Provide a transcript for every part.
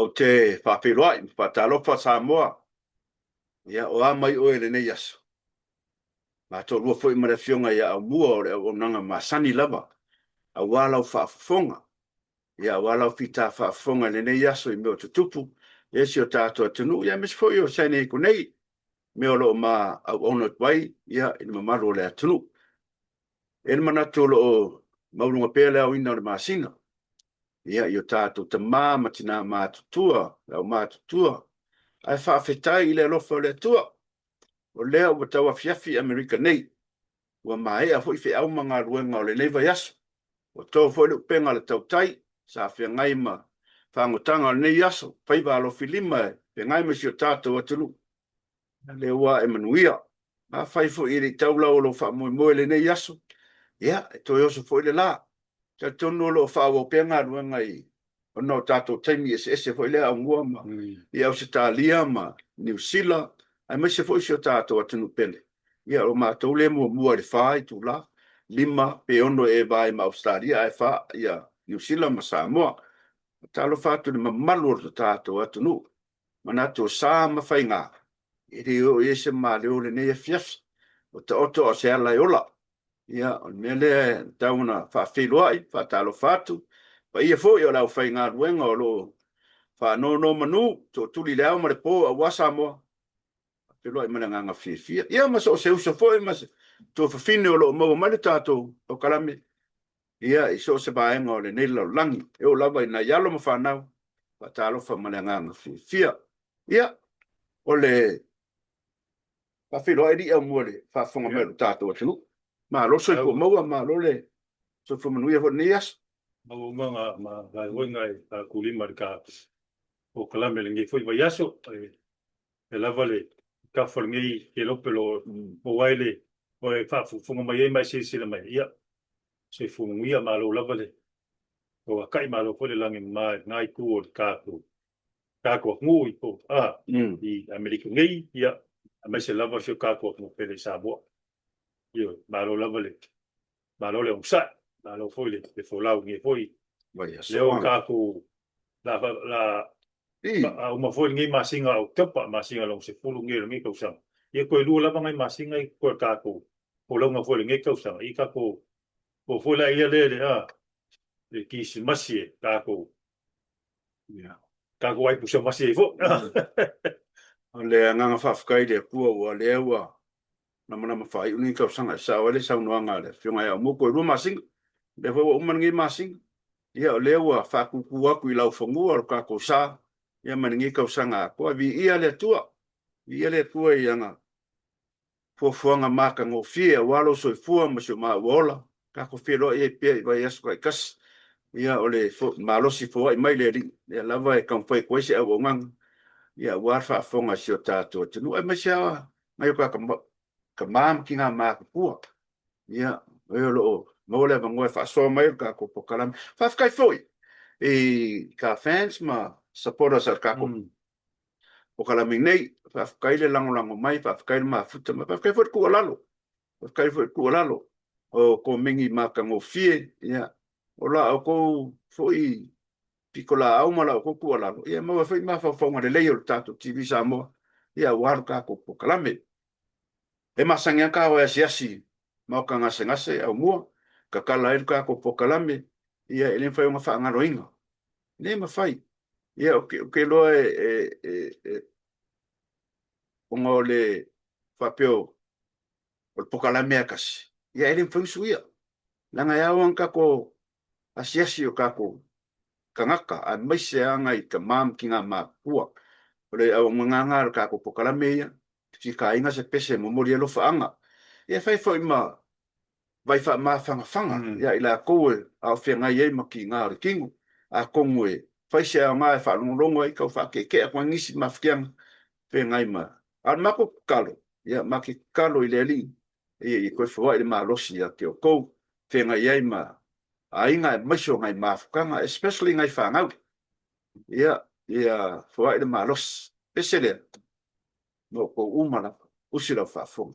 o te whawhiroai, whatalofa Samoa, ia o a mai o ele nei aso. Ma to rua fo i mara fionga ia au mua o nanga masani lava, a walau whaafonga, ia walau fita whaafonga le nei aso i meo tutupu, e si o tātou atunu, ia mis fo i o sene i kunei, meo lo ma au ono twai, ia i mamaru le atunu. E manatu lo o maurunga pele au ina o le masina, ia i o tātou ta matina mātutua, au mātutua, ai whaafetai i le alofa o le atua, o lea ua tau afiafi Amerika nei, ua maea hoi fe au mga ruenga o le neiva yasu, o tau foi le upenga le tau tai, sa fia ngai ma whangotanga o le nei yasu, paiva alo filima e, pe ngai ma si o tātou atulu, le ua e manuia, ma fai fo i le tau lau lo wha moe le nei yasu, ia, e toi oso foi le la, ta tonu lo wha o penga ruenga i, o no tātou taimi ese foi le au ngua ma, i au se tā lia ma, New Zealand, ai mai se foi si o tātou atunu pele. Ia o mātou le mua le whai tu la, lima pe ono e vai ma Australia e wha, ia New Zealand ma Samoa. Talo whātu le mamalu o tātou atunu. Manato sā ma whai ngā. E re o e se mā leo le nei e fiafi. O ta oto o se ala e ola. Ia o me le tauna whawhiloai, whātalo whātu. Pa ia fo i o lau whai ngā ruenga o lo whānono manu, to tuli leo ma le pō a wasa moa. Pero ai mana nga fia. Ia mas o se usa foi mas to fine o lo mo mali tato o kalame. Ia i so se baenga o le nei lo langi. E o lava ina yalo mo fanau. Pa talo fa mana nga fia. Ia o le pa filo ai dia mo le fa fonga me tato tu. Ma lo so ko mo ma lo le so fo manuia fo nias. Mau manga ma vai wengai a kulima ka o kalame le ngi foi vai aso e lava le ka forngi ke lo pelo o waile o e fa fu mai mai se mai ia se fu ia ma lo lava le o kai ma lo ko le langi mai ngai ku o ka ko ngui po i Amerika ngai ia mai se lava se ka ko mo pele sabo io ma lo lava le ma lo le usa ma lo foi le fo lau ngi foi le o ka ko la uma foi ngi masinga o topa masinga long se fulu ngi ngi ko sa ye ko lu la bangai masinga ko ka ko lo nga foi ngi ko sa I ka ko foi la ia le ki si masie ka ko ya ka ko ai pusa masie fo le nga fa fkai de ku o le wa na mana fa uni ka sanga sa wale sa no nga le fionga ya mo ko lu masinga de fo o man ngi masinga ia le wa fa ku ku I lau fongu o ka ko sa ia maningi kau sanga ko vi ia le tua ia nga fuanga maka ngo fia walo so fua ma so ma wola ka ko fia lo e pe vai as ko kas ia ole malo si fo mai le ia lava e kan foi ko se o ngang ia war fa fonga si o tato tu e ma sia mai ka mam ki nga ma ku ia e lo mo le mo fa so mai ka ko pokalam fa kai foi e ka fans ma supporters al kako o kala minei fa kaile lango mai fa kaile ma futa ma fa kaile ku lalo fa kaile ku lalo o ko mingi ma ka ngo fie ya o la o ko foi pikola au mala ko ku lalo ya ma fa ma fa fonga de leio tato TV samo ya war ka ko kala me e ma sanga ka o asi ma ka ngase au mo ka kala el ka ko kala me ya ele fa uma fa ngalo inga ne ma fai ia o ke lo o le papeo o pokala mea kasi ia ele mfusuia langa ia wan kako asiasi o kako kangaka a maise anga I ka mam kinga ma pua o le au nganga kako pokala mea ti ka inga se pese mo mori lo faanga ia fai foi ma vai fa ma fanga ia ila ko a fenga ia ma kinga o kingu a kongwe fai se nga fa longo I ka fa ke ko ngisi mafkiang fe ngai ma al mako kalo ya maki kalo I leli I ko fo I ma losi ya ke ko fe ngai ai ma ai ngai maso ngai mafkanga especially ngai fa ngau ya fo I ma los pesele no ko umana usira fa fo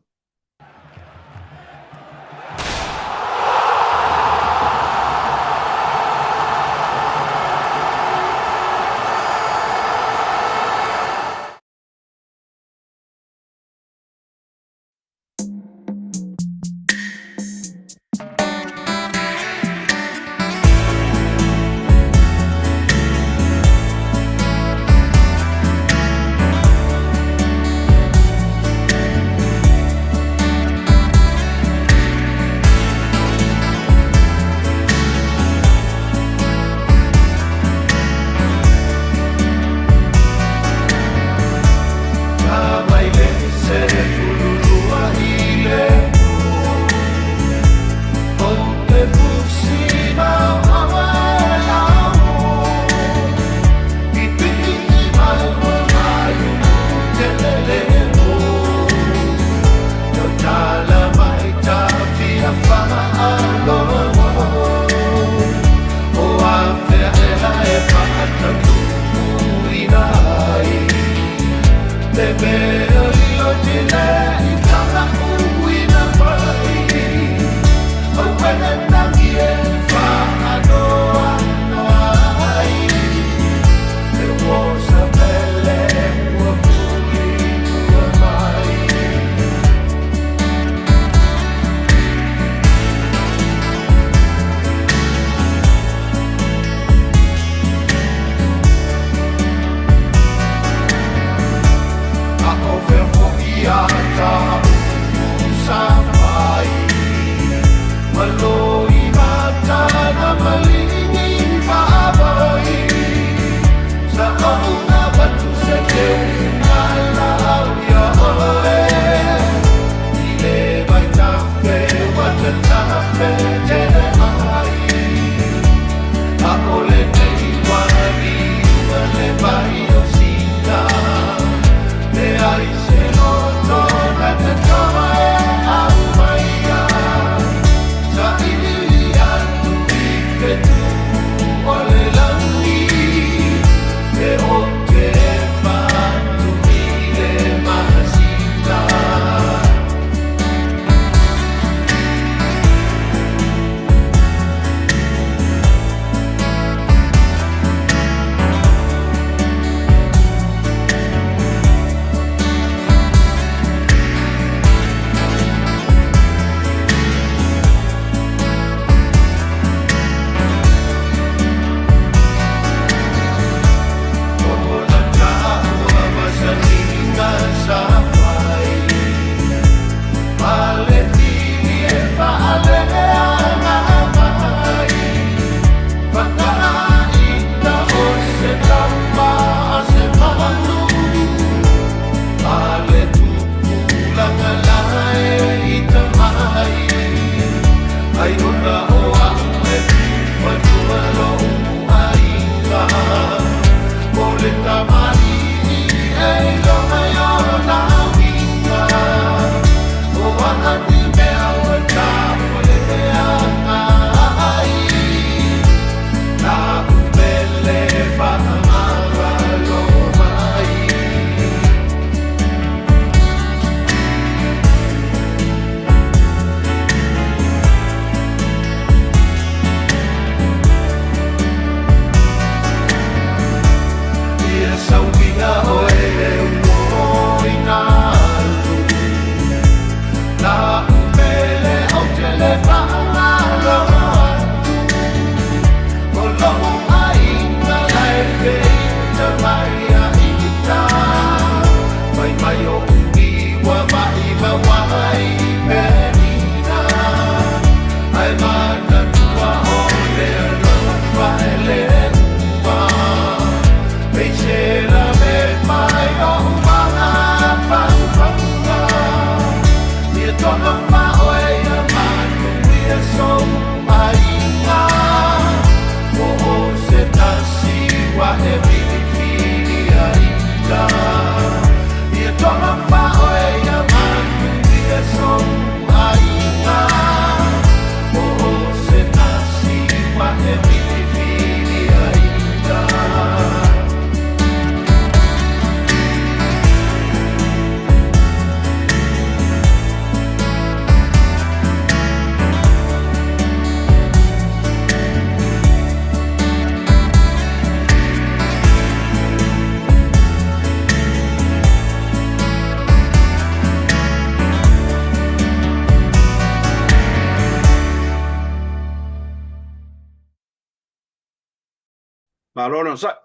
Malona sa.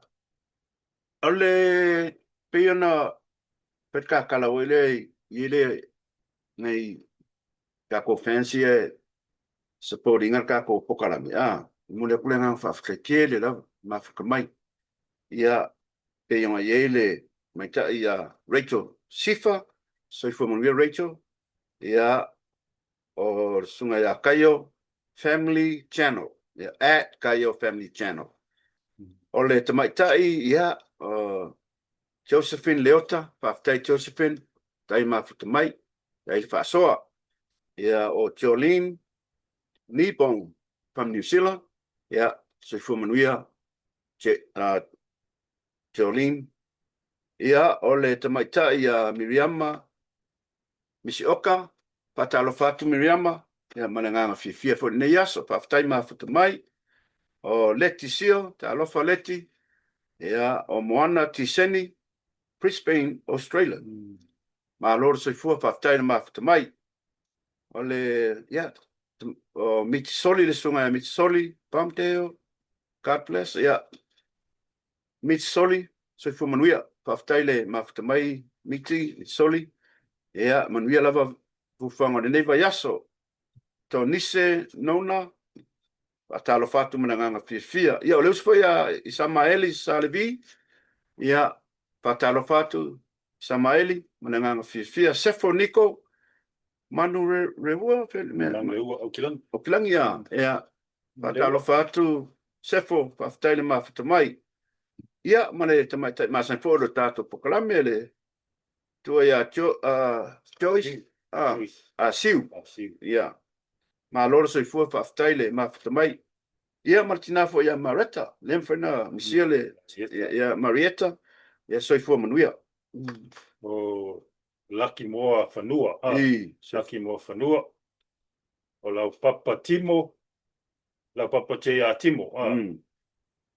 Ole piana petka kala wele yele nei ka ko fancy supporting ka ko pokala mi mule kule nga fa fketiele la ma fkamai ya pe yon yele mai ta ya Rachel Sifa so fo mon Rachel ya o sunga ya Kayo Family Channel ya at Kayo Family Channel ole te mai tai ya Josephine Leota faftai Josephine tai ma fkamai ya fa soa ya o Jolene Nibong from New Zealand ya so fo mon Jolene ia ole te maita ia Miriama Misioka patalo fatu Miriama ia mananga fifia fo ne yaso pafatai ma futu mai o Leti Sio ta alofa Leti ia o Moana Tiseni Brisbane Australia ma lor so fu pafatai ma futu mai ole ia o Mitsoli le sunga Mitsoli Pamdeo God bless ia Mitsoli so fu manuia paftaile maftamai miti soli ya manuia lava fufanga de neva yaso to nise nona atalo fatu mananga fifia ya ole usfo ya Isamaeli Salevi ya patalo fatu Isamaeli mananga fifia Sefonico Manu rewa okilang ya patalo fatu Sefo paftaile maftamai ia mane te mai ma san foro tato pokalame le tu ia Joyce Siu ia ma loro so fu fa ftaile ma ftamai ia Martina fo ia Maretta lemfena misiele ia Marietta ia so fu manuia o Lucky Moa Fanua Lucky Moa Fanua o lau papa Timo lau papa Timo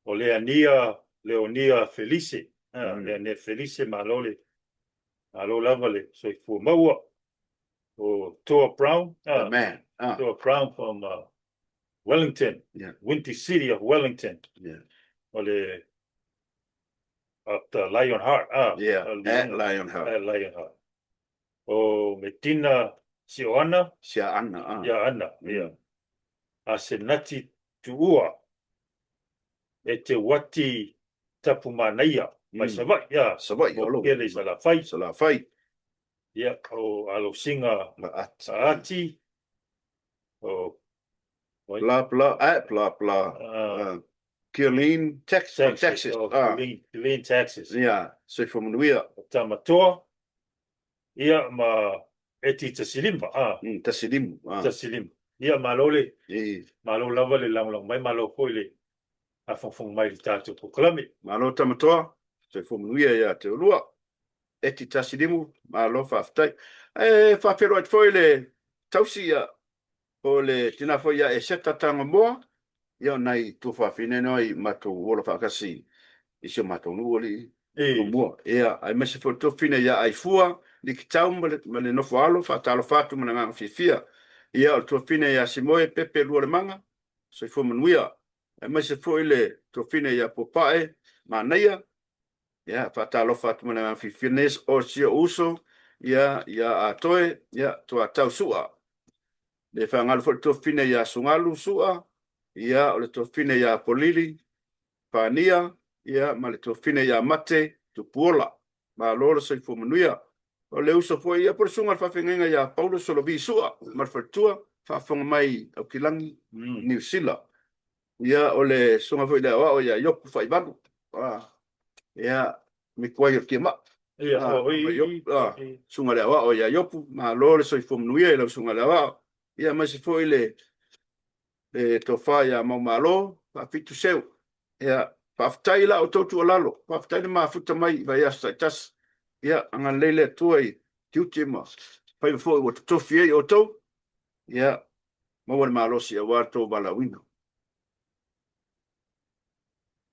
o Leonia Felice Leonia Felice malole alo lavale so fu maua o Toa Brown man Toa Brown from Wellington Windy City of Wellington ole at Lionheart at Lionheart o Metina Sioana Anna Asenati Tuua ete wati tapumanaia mai savai olo ele sala fai ia o alo singa ati o bla bla Killeen Texas. Killeen Texas. Ia, se fo manuia. Tamatoa. Ia ma eti tasilimba. Tasilim. Tasilim. Ia malole. I. Malo lava le lang mai malo ko le afong mai tato proklame. Malo tamatoa. Se fo manuia ia te olua. Eti tasilimu. Malo whaftai. Whawhero at foi le tausi ia. O le tina foi ia e seta tanga moa. Ia nai tu whawhine noi matu wola whakasi. Isio matu nuoli. Mua. Ia, ai mese fo tu fine ia ai fua. Ni ki tau ma le nofo alo. Whatalo whatu mana nganga fifia. Ia o tu fine ia simoe pepe lua le manga. So i fo manuia. Ai mese fo ile tu fine ia popae. Ma neia. Ia, whatalo whatu mana nganga fifia. Nes o sio uso. Ia a toe. Ia, tu a tau sua. Le whangalu fo tu fine ia sungalu sua. Ia, o le tu fine ia polili. Pania. Ia, ma le tu fine ia mate. Tu puola. Ma loro so i fo manuia. O le uso foi ia por sunga whawhengenga ia Paulo Solovi sua. Marwhatua. Whawhonga mai au kilangi. New Zealand. Ia o le sunga foi le awa o ia yopu whaibanu. Ia mi kuai o kia ma. Ia, sunga le awa o ia yopu. Ma loro so i fo manuia ila sunga le awa. Ia ma se foi le tofa ia mau malo. Whawhitu seu. Ia whaftai la o tautu o lalo. Whaftai le mafuta mai vai asta tas. Ia, anga leile tuai tiuti ma. Pai fo o tofi e o tau. Ia, maua malosi a warto balawino.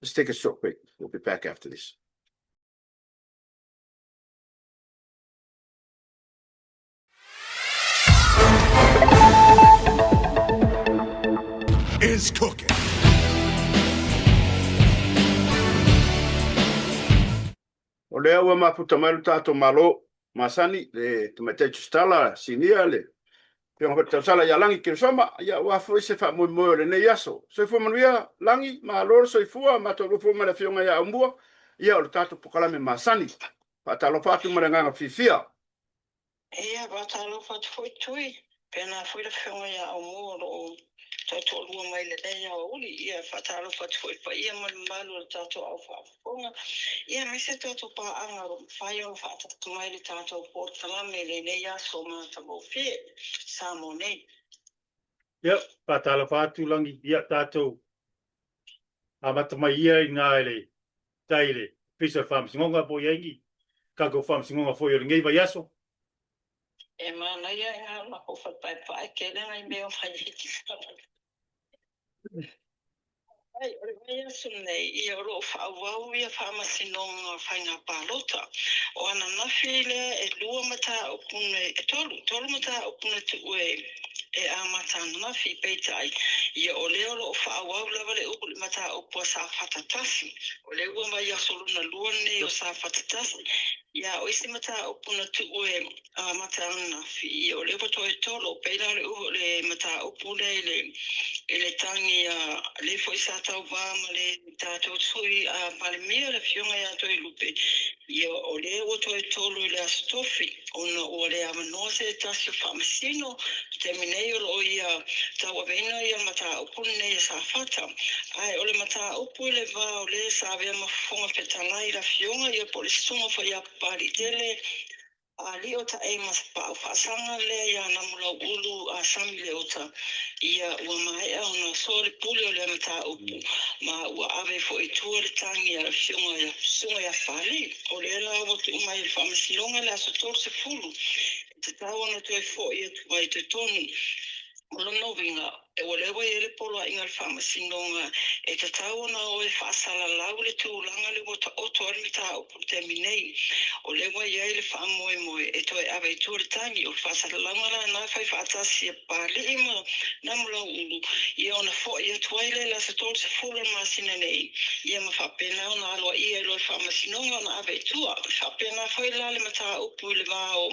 Let's take a short break. We'll be back after this. Is cooking. O lea ua maputa mai tato malo masani le tumatei tustala sinia le pionga pata sala ya langi ke soma ya wa foi se fa mo mo le ne yaso so fo manuia langi ma lor so fua ma to fo ma le fionga ya umbua ya o tato pokala me masani pata lo fatu ma nga fifia ia pata lo fatu foi tui pena foi le fionga ya umbua o tato lua mai le ya uli ia pata lo fatu foi pa ia malu tato au fa fonga ia me se tato pa anga ro fai o fata mai le tato por kala me le ne yaso ma tamo fi samone. Ia, patala whātu langi, ia tātou. Amata mai ia i ngā ele, taile, pisa whamsingonga po iangi, kako whamsingonga fo i ngei vai aso. E mana ia e ngā lako whaipai ke renga i meo mai i ki ai, ore mai aso nei, ia ro whawau ia whamasinonga whainga pālota. O ana nawhi lea e lua mata o pune, e tolu mata o pune tu e amata nawhi peitai. Ia o leo lo whawau lawa le uku le mata o pua sa whatatasi. O leo ua mai aso luna lua nei o sa whatatasi. Ia o isi mata o pune tu mata nawhi. Ia o leo pato e tolo, peila le uku le mata o pune le tangi le foi sa tau vama le tātou tui palemia le fionga ia toi lupe. Ia o le o toi tolu i le astofi, o le amanoa se tasi whamasino, te minei o ia tau aveina ia mata upune ia sa fata. Ai o le mata upu le va o le sa vea mafonga petanga i la fionga ia po le sunga fa ia pari tele. Ali o ta e mas pa whasanga le ia namula ulu a sami le ota ia ua mai au na sore puli o le mata upu ma ua ave fo i tua le tangi a fiunga ia sunga ia whali o le la o tu mai le whamasilonga le aso tolu se fulu te tawana tu e fo ia tu mai te tonu o la novinga e o lewa i le polo a inga le whamasinonga e te tawana o e whaasala lau le tūlanga le wata oto armita upu te minei o lewa i le whaamoe moe e toi awe i tūre tangi o whaasala langa la nai whai whaatasi e pāle ima namula ulu i ona fo i atuaile la se tolu se fulu masina nei i ma whapena o na aloa i e loi whamasinonga na awe i tua whapena whai la le mata upu i le vao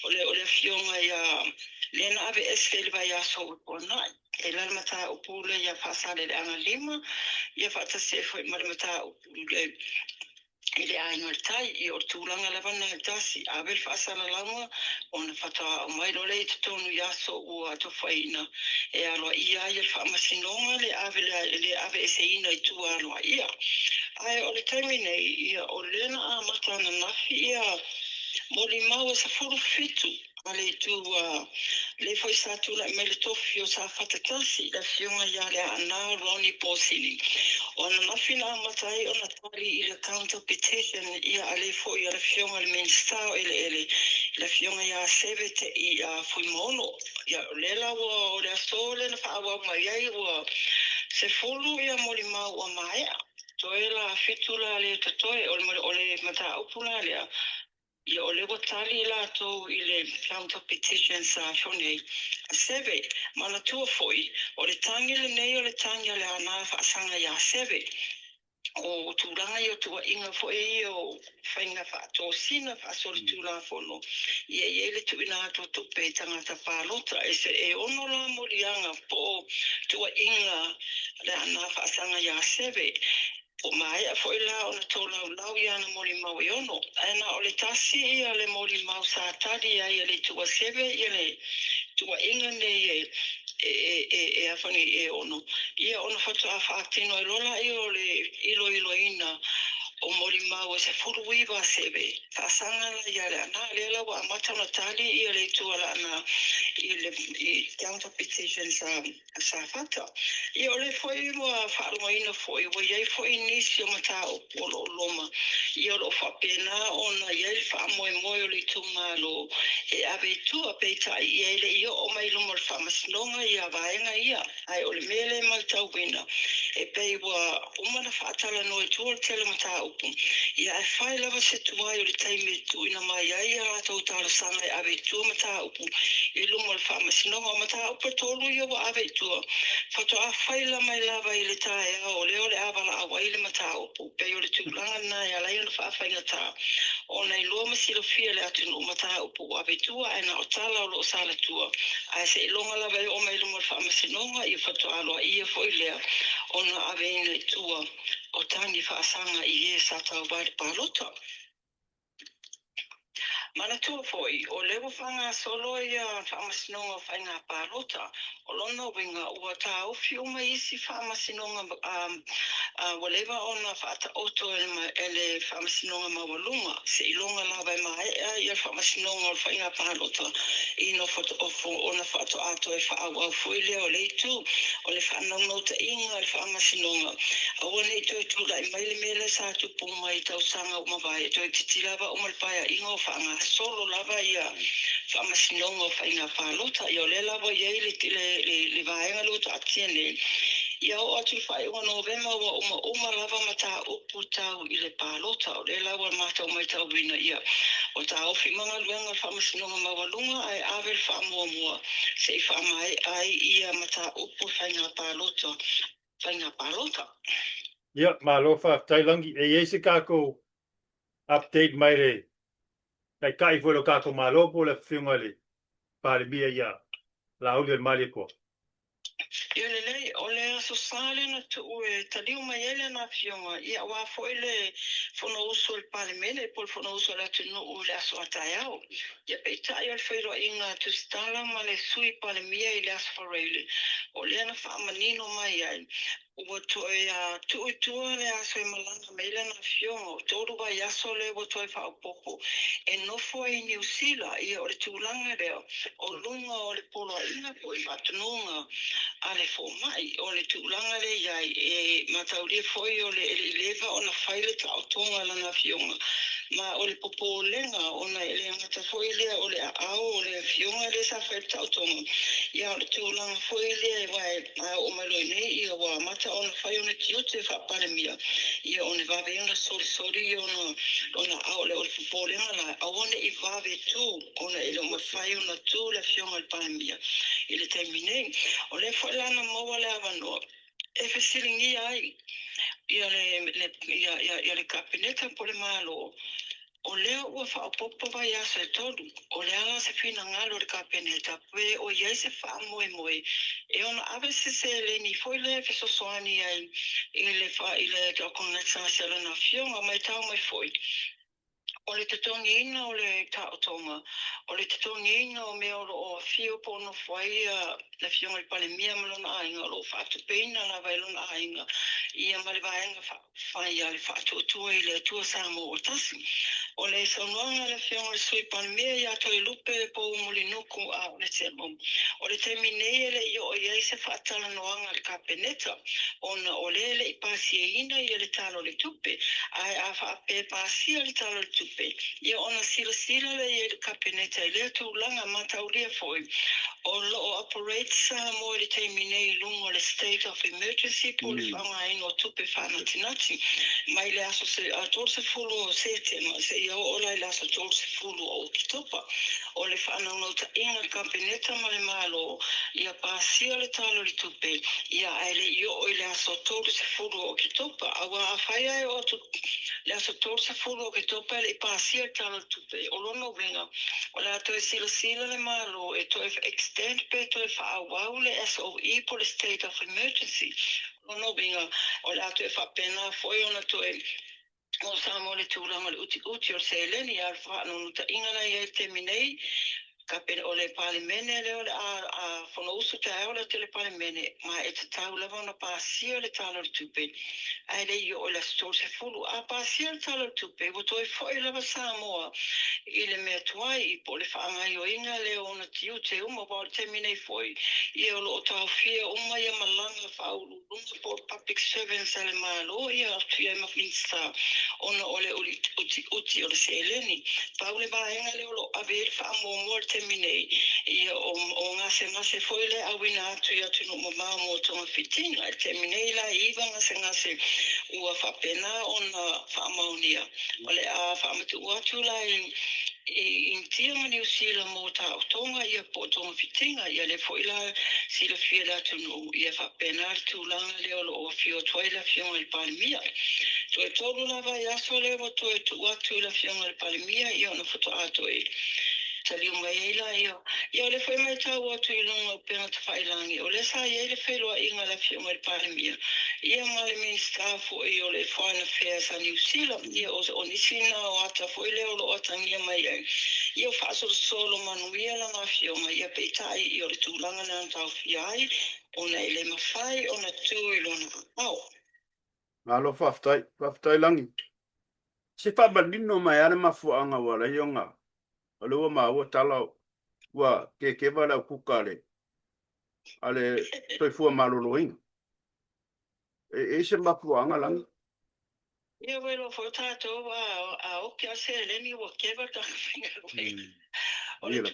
o le fionga ia Lena ave esfele vai aso o nai. E la mata upule ia pasale le anga lima. Ia fata se foi mata upule ile ainga tai I o tūlanga lava na tasi avel whaasana langa o na whata mai lo le tonu yaso o ato whaina e aloa ia I le whaamasinonga le ave e se ina I tu aloa ia ai o le taimi nei ia o lena a matana nafi ia moli mau e sa furu fitu ale tu le foi sa tu la me le tofi o sa fatatasi la fionga ia le ana Ronnie Posili ona mafina matai ona tali I le counter petition ia ale foi ia le fionga le minsta ele la fionga ia sevete ia foi mono ia le la o le sole na fa wa mai ai o se fulu ia moli mau o mai toela fitula le totoe o le mata upuna le Ia o lewa tali la to I le counter petitions a shonei a seve mana tua foi o le tangi le nei o le tangi le ana whaasanga ia seve o tūranga I o tua inga foi o whainga whaato sina whaasori tūla whono ia le tuina ato tupe tangata whaalota e ono la morianga po tua inga le ana whaasanga ia seve O mai a foi la ona tola lau ia na moli mau I ono. Aina o le tasi ia le moli mau sa tari ia le tua seve ia le tua inga ne e afani e ono. Ia ona fatu a whaatino e lola I o le ilo ina o moli mau e se furu iwa seve. Whaasanga na ia le ana le la wa amata na tali ia le tua la ana I counter petitions sa fata. Ia o le foi wa whaarunga ina foi wa iai foi nisi o mata o polo loma. Ia o whapena ona iai whaamoe moe o le tunga lo e ave tua peita ia le ia o mai luma le whamasinonga ia vaenga ia. Ai o le mele mai tau wina. E pei wa umana whaatala no e tua tele mata upu. Ia e whai lava se tuai o le taime tu ina mai ai a tau tala sanga e ave tua mata upu. I luma le whamasinonga o mata upu tolu ia wa ave tua. Fato a whaila mai lava I le tae o leo le awala awa I le mata upu. Pei o le tūlanga na ia lai le whaawhainga tā. O nei lua masilo fia le atunu mata upu ave tua e na o tala o lo sala tua. Ai se ilonga lava o mai luma le whamasinonga I fato aloa ia foi lea. Ona ave ina tua o tangi whaasanga I e sa tau wari palota. Mana tua foi, o lewa whanga solo ia whaamasinonga whainga pārota, o lona winga ua tā ofi uma isi whaamasinonga wa lewa ona whaata oto ele whaamasinonga mawalunga, se ilonga lawa e maea ia whaamasinonga o whainga pārota, ino ona whaato ato e whaawau fuile o leitu, o le whaanaunauta inga le whaamasinonga. Awa nei toi tūla I maile mele sa tupu mai tau sanga umawai, toi titilawa umalpaya ingo whaanga solo lava ia whamasinonga o whainga whalota I o le lava iei le vaenga luto atia nei. Ia o atu whai o novema wa uma lava mata upu tau I le pālota o le lava matau mai tau wina ia. O tā ofi manga luenga whamasinonga mawalunga ai avel whamuamua se I whamai ai ia mata upu whainga pālota. Whainga pālota. Ia, malofa tailangi e se kako update mai le. Kai kai fo lo kako malopo le fiunga le. Pare bia ia. La uli mali ko. Ia lelei, o le aso sale na tu e taliu mai ele na fionga. Ia wa foi le fono uso il palemele, pol fono uso la tunu u le aso ataiao. Ia peita ia le whairo inga tu stala ma le sui palemia I le aso fareile. O le ana whaamanino mai ai. Ua toe a tuitua le aso malanga meile na fionga. Toru wa yaso le ua toe whaopoko. E nofo I New Zealand, ia o le tūlanga reo. O lunga o le polo inga po I matununga. Ale fo mai o le tūlanga le iai e matauria foi o le leva o na whaile ta o tonga lana fionga. Ma o le popo lenga o na ele ngata foi lea o le ao o le fionga le sa whaile ta o tonga. Ia o le tūlanga foi lea e wai o maloi nei ia wa mata o na whai o na kiote whapare mia. Ia o ne vawe inga sori o na ao le o le popo lenga la awane I vawe tu o na ele o ma whai o na tu le fionga le pare mia. I le terminei o le lana maua le avanoa. E whesiringi ai. Ia le kapineta po le malo. o lea ua whaapopa vai asa e tolu, o lea se whina ngalo re ka peneta, pe o iei se wha moe moe, e ona awe se leni, foi le fe sosoani ai, i le okona sa na fionga, mai tau mai foi. O le te tongi ina o le taotonga, o le te tongi ina o mea o fio pono whaia na fionga le pale mia malona ainga, o lo whaatu peina na vailona ainga, ia male vaenga whaia le whaatu tua i le tua samo o tasi. O le saunoanga le fionga le sui pale mea ia to i lupe po muli nuku a o le temo. O le temi nei ele i o iei se whaatala noanga le kapeneta, o le i pasi e ina i le talo le tupe, ai a whaape pasi le talo le tupe. Ia ona sila le i le kapeneta i le tūlanga mataulia foi. O lo operates mo le temi nei lungo le state of emergency po le whanga ino tupe whanatinati. Mai le aso se atol se fulu se tema, se ia o la aso atol se fulu o kitopa. O le whanau ta inga kapeneta ma le malo, ia pasia le talo le tupe, ia aile io o le aso atol se fulu o kitopa, awa a whaia e o tu le aso atol se fulu o kitopa le pasia le talo le tupe, o lono venga, o le ato e sila le malo, e to extend pe to e whaawau le SOE po le state of emergency, lono venga, o le ato e whapena foi ona to e o sa mo le tūlanga le uti o se eleni ar whanonu ta ingana i e te minei ka pene o le pale mene leo le a whono usu te ao le te le pale mene ma e te tau lewa na pāsia le talo le tupe ai le i o le stol se fulu a pāsia le talo le tupe o toi foi lewa Samoa i le mea tuai i po le whaangai o inga leo ona tiu te uma pa le te minei foi i o lo tau fia uma ia malanga whaulu lunga po public servants ale malo ia atu ia mafinsta ona ole uti o le se eleni paule vaenga leo lo averi whaamomo le te minei ia o ngase foi le awina atu ia tunu mo mo tonga fitinga te minei la iwa ngase ua whapena ona whaamaunia ole a whaamatu atu la in tia mani usila mo ta tonga ia po tonga fitinga ia le foi la sila fia la tunu ia whapena tūlanga leo lo o fio toila fionga le palmia to e tolu la vai aso leo to e tu atu la fionga le palmia ia ona foto ato e tali unga eila ia le foi mai tau atu i lunga o pena ta whailangi o le sa ia le whailua inga la fionga le palmia ia male minsta fo i o le foreign affairs a New Zealand ia o nisina o ata foi leo lo atangia mai ai ia whaasoro solo manuia la nga fionga ia peitai i o le tūlanga na tau fiai ona ele mawhai ona tū i lona au Alo whaftai langi. Se whabalino mai are mafuanga wala ionga. Alo ma ua tala ua ke wala kukare. Ale toi fua marolo inga. E se mafuanga langi. ia welo fo tātou a oki a se leni ua kewa ka whinga roi o le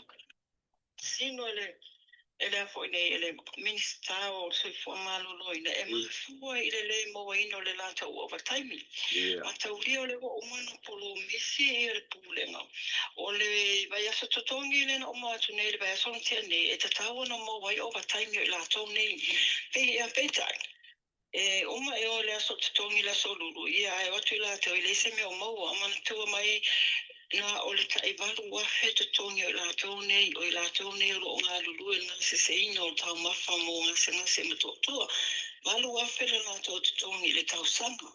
sino ele a foi nei ele minista o se fo malolo ina e mafua i le mo ino le lata o overtime ma taulia o le o umano polo misi i le pulenga o le vai aso totongi le na o matu nei le vai aso ntia nei e tatawa na mo vai overtime i lato nei pe a peitai e uma e o le aso totongi la solulu ia e watu i lato i le se me o mau amana tua mai na o le tai walu wahe totongi o i lato nei o i lato nei o ngā lulu e ngā se ino o tau mafa mo ngā se matotoa walu wahe le lato totongi le tau sanga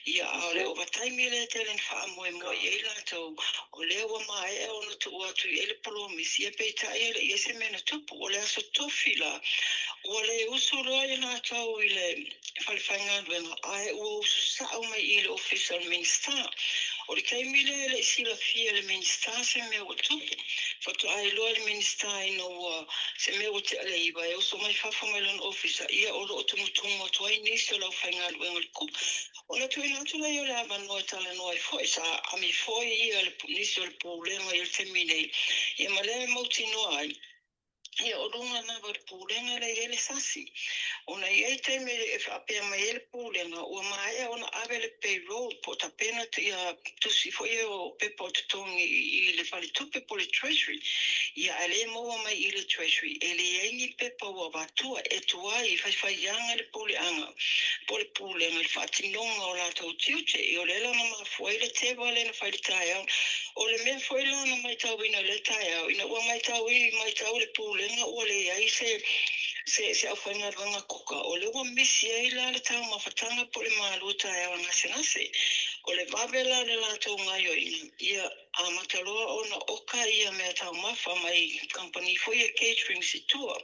ia o le overtime le te len wha moe moe i lato o le ua mai e o na tu atu i le polomisi e peitai e le i se mena tupu o le aso tofila o le usu roa i lato i le whalewhainga duenga ai ua usu sao mai i le official minister o le kaimile le sila fia le minister se mea ua tupu whatu ai loa le minister ino ua se mea ua te ale iwa e usu mai whafa mai lon officer ia o lo o tumutunga o tuai nisi o lau whainga duenga le kupu ona tu ina tu lai o le ava noa tala noa i foi sa ami foi i le nisi o le poulenga i le temine ia maleme mauti noa ai ia o runga na wa pulenga le ele sasi. Ona ia te me e whapea mai ele pulenga, ua maea ona awele payroll po ta pena te ia tusi fo ia o pepo te tongi i le whali tupe po le treasury. Ia ele moa mai i le treasury, ele aingi pepo wa watua e tua i whaiwhaianga le puleanga, po le pulenga le whatinonga o lātou tiute, i o lela na mafua i le tewa le na whaile tae au, o le mea whaila na mai tau ina le tae au, ina ua mai tau le pulenga ua le ai se awhainga ranga koka. O le ua misi ai la le tau mawhatanga po le malu tae au ngase ngase. O le vavela le lātou ngai o ina. Ia a mataloa o na oka ia mea tau mafa mai company fo ia catering si tua.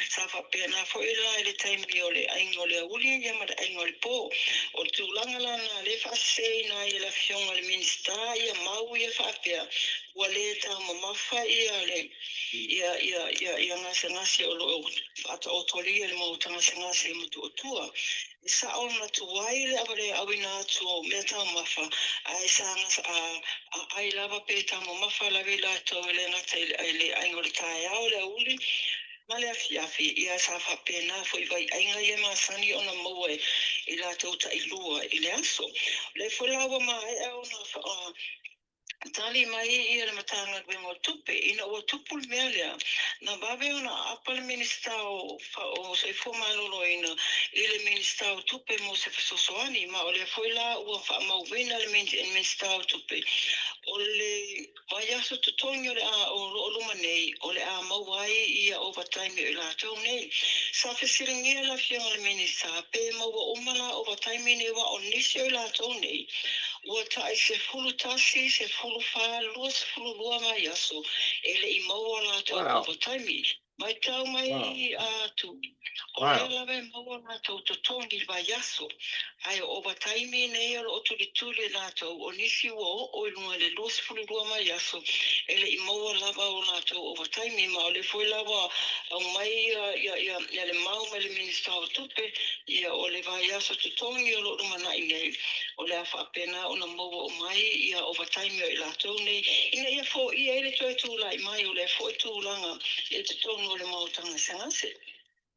Sa whapea na fo ila le taimi o le aingo le auli ia mara aingo le po. O le tūlanga la na le whasei na ia la fionga le minista ia mau ia whapea. Ua le tau mamafa ia le ia ngase o lo ata o toli le mo tanga ngase mo tu tua. Sa ona tu wai le avale awina tu me tau mafa ai sa ngasa a ai lava pe tau mafa la vela to le ngata le aingo tai au le uli male afiafi ia sa fa pena foi vai ainga ia masani ona moe i la tau ta ilua i le aso le foi lawa mai e ona tali mai i le matanga wengo tupe ina o tupul melia na babe ona apal minista o se foma lolo ina i le minista o tupe mo se sosoani ma o le foila o fa ma wina le minista o tupe o le vaiaso tutonio le a o luma nei o le a mawai ia overtime i la tau nei sa fesiringia la fianga le minista pe maua umala overtime nei wa o nisio i la tau nei ua tae se fulu tasi, se fulu wha, lua se fulu lua mai aso, ele i maua lātou overtime. Mai tau mai tu. O lea lawe maua lātou totongi vai aso. Ai o overtime nei alo o tuli tuli lātou o nisi o ilunga le lua se fulu lua mai aso, ele i maua lava o lātou overtime. Ma o le foi lava au mai ia le mau mai le minista o tupe, ia o le vai aso totongi o lo rumana i nei. O le whapena o na maua o mai ia overtime o i lātou nei. Ina ia fo ia ele toi tūla i mai o le fo i tūlanga e te tonu o le mautanga sangase.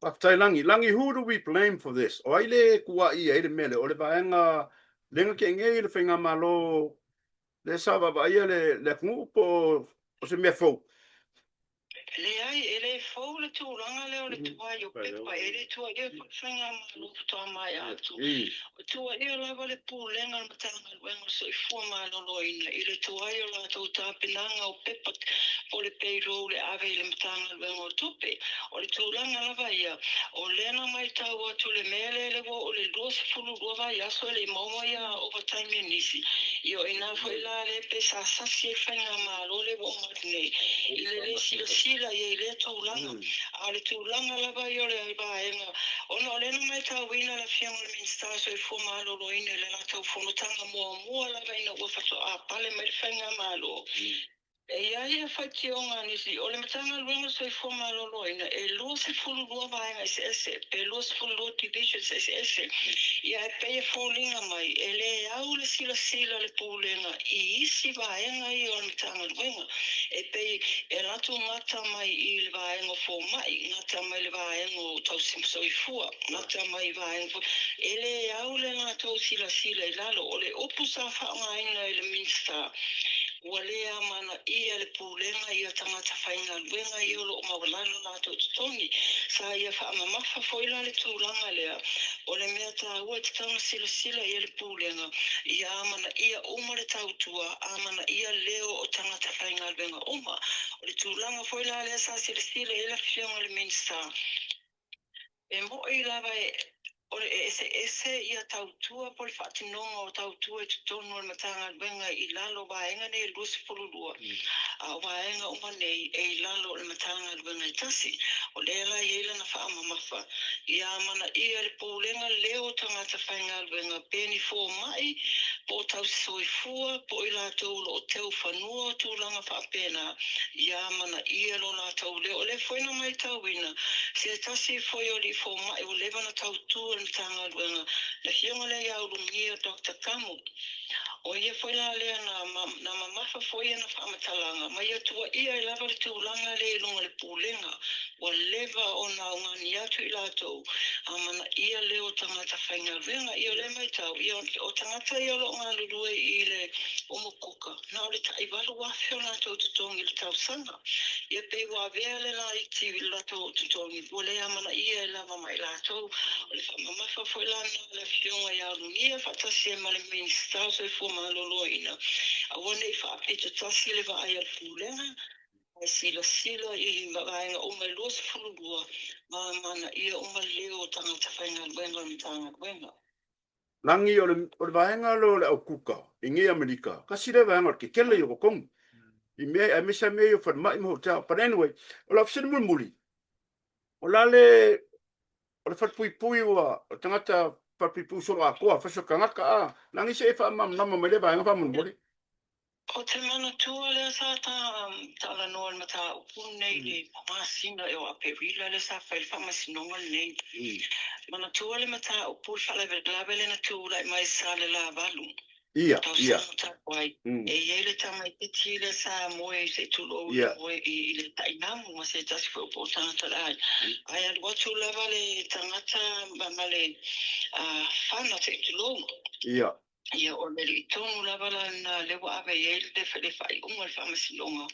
Pakutai langi, who do we blame for this? O aile kua ia ele mele, o le vaenga lenga ke ngei le whainga malo le sawa va ia le kungupo o se mea fau. Le ai, ele fau le tūranga leo le tua i o pepa, ele tua i o whainga malu toa mai atu. O tua i o lava le pūlenga na matanga luenga so i fua malolo ina. I le tua i o la tau tāpinanga o pepa o le peiro le ave i le matanga luenga o tupe. O le tūranga lava ia, o lena mai tau atu le mele le wo o le lua se fulu lua vai aso le mauma ia overtime e nisi. I o ina fo ila le pe sa sasi e whainga malo le wo matnei. I le sila ia i le tūlanga. A le tūlanga lava i o le vaenga. Ona o lena mai tau ina la fianga le minsta so i fua malo lo ina le la tau whanutanga mua lava ina ua whato a pale mai le whainga malo. E ia whaiti o ngā nisi, o le matanga luenga so i fua malo lo ina, e lua se fulu lua vaenga se ese, pe lua se fulu lua division se ese. Ia e peia fōlinga mai, e le au le sila le pōlenga, i isi vaenga i o le matanga luenga. E pei, e latu ngata mai i le vaenga fō mai, ngata mai le vaenga o tau simso i fua, ngata mai vaenga fō. E le au le ngā tau sila i lalo, o le opusa whaanga ina i le minsta. Ua lea mana ia le pūlenga ia tangata whainga luenga i o lo o mawalalo lātou tutongi. Sa ia whaamamafa foila le tūlanga lea. O le mea tā ua te tanga sila ia le pūlenga. Ia amana ia uma le tautua, amana ia leo o tangata whainga luenga uma. O le tūlanga foila lea sa sila ia le fionga le minsta. E mo i lava o le ese ia tautua po le whaatinonga o tautua i tutonu le matanga luenga i lalo vaenga nei lusi pululua. A vaenga uma nei e lalo le matanga luenga i tasi. O leela i eila na whaamamafa. Ia mana ia le pōlenga leo tangata whainga luenga pēni fō mai, po tau soifua, po i lātou lo o teu whanua tūlanga whaapena. Ia mana ia lo lātou leo. O le whaina mai tau ina. Se tasi foi o li fō mai o levana tautua tanga luenga. Na hianga le au lungia Dr. Kamu. O ia foi la lea na mamafa foi na whamatalanga. Mai atua ia I lava le tūlanga le lunga le pūlenga. Wa leva o na ngani atu I lātou. Mana ia leo tangata whainga renga. Ia le mai tau. Ia o tangata ia lo ngā lurue I le omokuka. Na o le taiwalu wafeo lātou tutongi le tau sanga. Ia pe wa vea le la iti lātou tutongi. Wa le amana ia lava mai lātou. O le whamamafa foi lana le fionga ia lungia. Fatasi e male minister so fu malolo ina. Awane I whaapita tasi le wa aia pūlenga. Ai sila I magaenga o mai loa se fulurua. Mana ia o mai leo tangata whainga luenga ni tanga luenga. Langi o le vaenga lo le au kuka, I ngi Amerika. Kasi le vaenga ke kele I o kong. I mea, I mesa mea I o whanmai mo hotel. But anyway, o la fsene mulmuli. O la le, o le whatpui wa, o tangata whatpui soro a koa, whaso kangaka a. Langi se e whaamam nama mai le vaenga whamulmuli. O te mana tua lea sa ta la noa mata upun nei le mamasina e o aperila le sa whaile whamasinonga nei. Mana tua le mata upun whalevele na tua I mai sa le la valu. Ia. E ele tama I te le sa moe se tulo moe I le tainamu ma se tasi fo po tangata lai. Ai al watu lava le tangata ma le whana te tulo. Ia. Ia o le tonu lava na lewa ave e le whale whai unga le whamasinonga.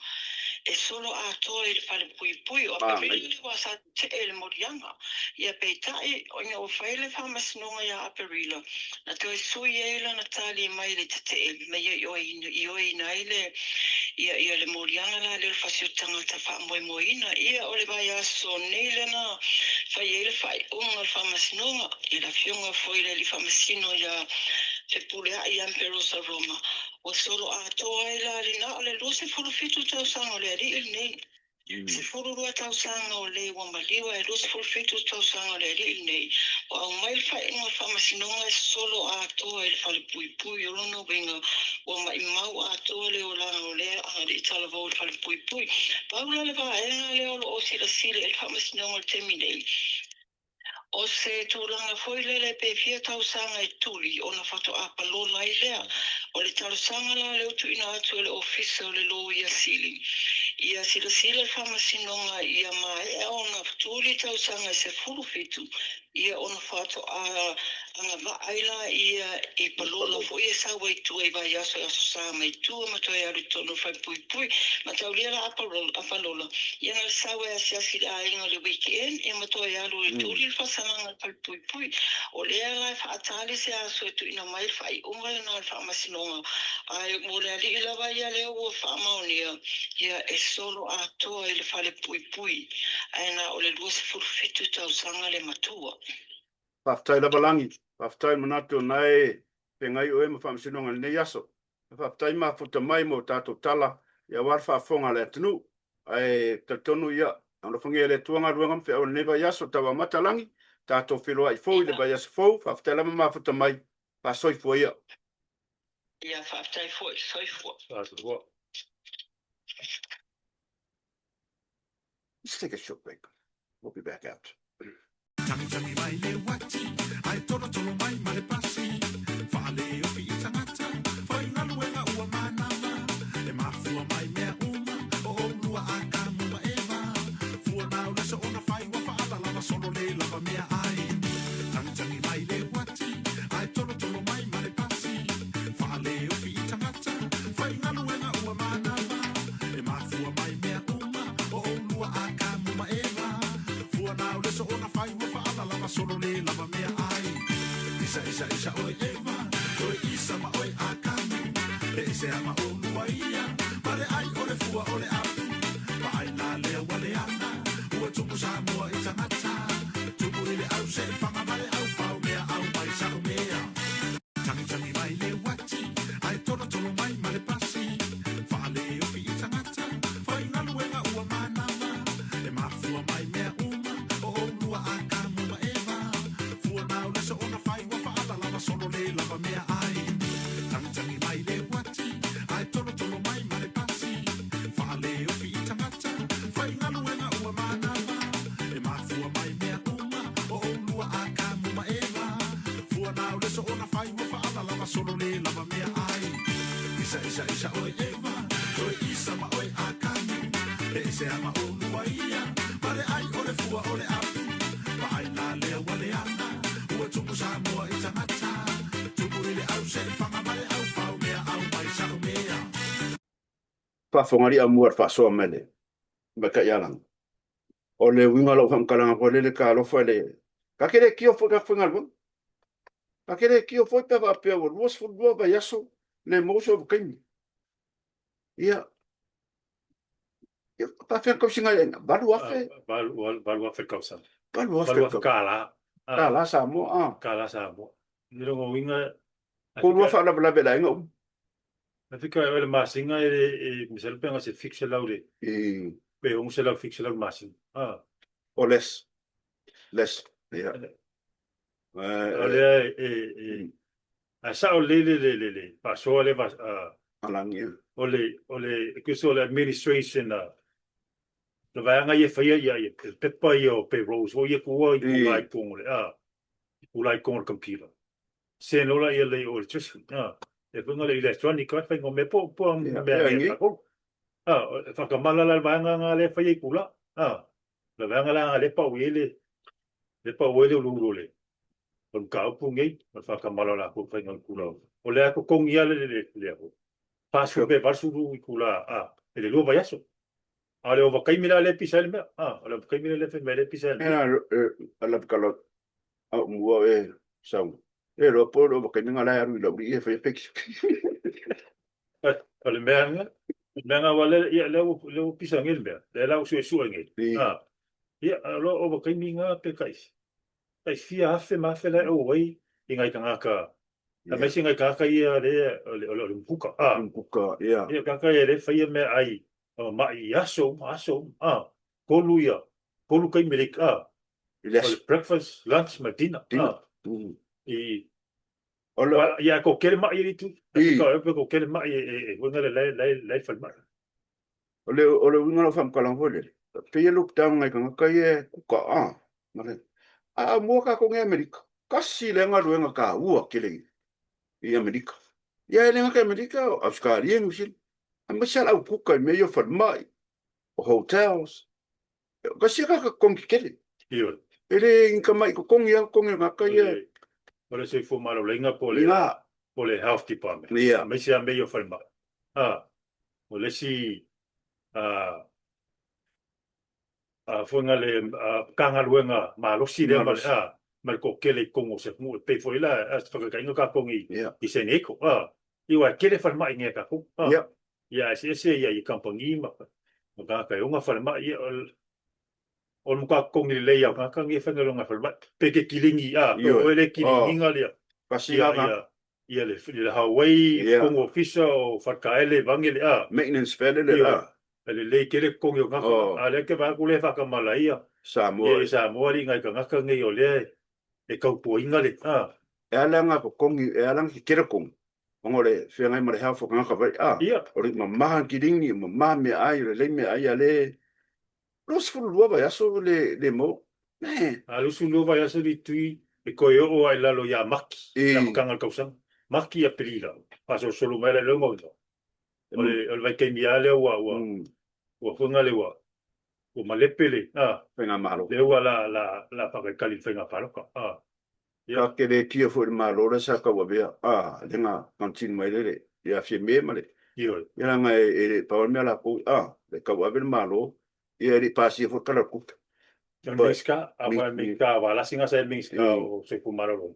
E solo a toa I le whale pui o a perili wa sa te e le morianga. Ia peitai o inga o whaile whamasinonga ia a perila. Na toi sui eila na tali mai le te te me I oi na ile ia le morianga la le whasio tangata whamoimoina. Ia o le vai aso neile na whaile whai unga le whamasinonga. Ia la fionga foile li whamasino ia te pulea I Amperosa Roma. O solo a toa I la rina o le lo se furufitu tau sanga o le ari nei. Se fururua tau sanga o le wamaliwa e lo se furufitu tau sanga o le ari nei. O au mai whai inga whamasinonga e solo a toa I le whale pui o lono winga. O mai mau a toa le o langa o lea a le itala vau le whale pui. Paula le wa enga le o lo o sila sile e whamasinonga le temi nei. O se tūlanga foile le pe fia tau sanga I tuli o na whato apalola I lea. O le tau sanga la leo tu ina atu le ofisa o le lo ia sili. Ia sila whamasinonga ia mai o na tuli tau sanga se furu fitu. Ia o na whato a anga vaaila ia I palola fo ia sa wai tu e vai aso sa mai tu ma to ia ritono fai pui. Ma tau lia la apalola. Ia na sa wai asiasi a inga le weekend ia ma to ia lu tuli whasamanga pui. O lea lai whaatali se aso e tu ina mai whai unga le na whamasinonga. Ai mo le ali ila vai ia leo o whamaunia. Ia e solo a toa I le whale pui. Aina o le lua se furufitu tau sanga le matua. Whaftai lava langi. Whaftai manato nai pengai o e ma whamasinonga le nei aso. Whaftai ma futa mai mo tātou tala. Ia war whafonga le atunu. Ai tatonu ia. Ana whangia le tuanga ruangam whea o le neva yaso tawa matalangi. Tātou whiloa I fōi le vai aso fōu. Whaftai lava ma futa mai. Whasoi fōi ia. Ia whaftai fōi, soi fōi. Let's take a short break. We'll be back out. Tangi mai le wati, ai toro mai ma le pasi. Whale o fi I tangata, whai ngaluenga ua manama. E mafua mai mea uma, o lua a ka mua eva. Fua nao lesa ona whai wa whaala lava solo le lava mea ai. Tangi mai le wati, ai toro mai ma le pasi. Whale o fi tangata, whai ngaluenga ua manama. E mafua mai mea uma, o lua a ka mua eva. Fua nao lesa ona whai wa solo le lava mea ai. Isa oi eva, oi isa ma oi akamu. E ise ama o nuaia, mare ai ole fua ole apu. Pa ai la lea wale ana, ua tumu sa mua I tangata. Tumu ile au se whanga mare au pau mea au mai sa o mea. Tangi mai le wati, ai toro mai mare pasi. Whale o fi I tangata, whai ngaluenga ua manama. E mafua mai mea uma, o lua akamu ma eva. Fua nao lesa ona whai wa whaala lava solo le lava mea ai. Tangi mai le wati, ai toro mai mare pasi. Whale isa oi eva, oi isa ma oi akanu, e se ama o nuaia, pare ai ole fua ole apu, pa ai la lea wale ana, ua tupu sa moa i tangata, tupu ile au se whanga mai au whau mea au mai sa mea. Whawhongari a muar whasoa mele. Maka yalang. O le winga lau whamkaranga po le ka alofa le. Ka kere kio fo ka whinga lua. Ka kere kio fo pe wa pe o luas fo lua ba yaso le moso o kaimi. Ia. Pa whenga kausinga lenga. Balu afe. Balu afe kausa. Balu afe. Balu afe kala. Ka la sa mo. Kala sa mo. Niro ngo winga. Ko lua wha la bela bela inga. Na fika ele masinga e misal penga se fixe laure. Pe un se la fixe laure masing. O les. Les. Ia. Ole a sa o le. Pa so le va alangi. Ole kuso le administration le vanga ye fa ye pepa yo pe rose o ye ko i kulai kong le kulai kong computer. Se no la ye le o just e funga le electronic ka fa ngo me po me ko fa ka mala la vanga nga le fa ye kula le vanga la le pa wele lu le on ka pu ngai fa ka mala la ko fa ngo kula o le ko kong ya le ko pasu be pasu i kula ele lo va yaso ale o kai mira le pisal me ale kai mira le fe me le pisal ala kala mua e sau e ro po ro kai nga la ru lo ri fe fix ale menga wale ya le pisang el me le la su ngel ya lo o kai minga pe kai fia afe ma fe le o wai ingai kanga ka a me singa ka ia le puka ya ka le fa me ai ma yaso kolu kai milik breakfast lunch madina i ola ya ko kele ma i tu ko kele ma i wona le fa ma ole winga fam kala hole pe ye look down ngai kanga kai kuka male mo ka ko ngai amerika kasi le nga ruenga ka ua kele i amerika ya le nga ka amerika australia musil amasal au kuka me yo fa mai hotels kasi ka kongi kele ele inka mai ko kongi nga kai ole se fo malo lenga pole health department me se me yo fa mai ole si fonga le kanga luenga malo si le mal ko kele kongo se mo pe foi la fa ka inga ka kongi i se neko i wa kele fa mai nge ka ko ya se ya i company ma ka unga fa mai o mo ka kongi le ya ka nge fa ngalonga fa mai pe ke kilingi o le kilingi ngalia pasia ia le Hawaii kongo official o fa ka ele vangele maintenance fele le kele kongi nga ale ke va kule fa ka malaia Samoa ri ngai ka ngaka ngai o le e kau po inga le ala nga ko kongi ala ki kere kong ngore fe ngai mare ha fo nga ka vai o ri mama kiringi mama me ai le me ai ale los fu lo va so le mo alu su lo va so di tui e ko yo o ai lalo ya maki na makanga kausang maki a pelila paso solo mele lo mo ole vai ke mi ale wa funga le wa o malepele fenga malo le wa la pa ka kali fenga paloka ya ke le tio fo malo le sa ka wa bia lenga kantin mai le ya fi me male ya nga e pa me la ko le ka wa malo ya ri pasi fo kala ku Minska awa minka wala singa sa minska o se kumaro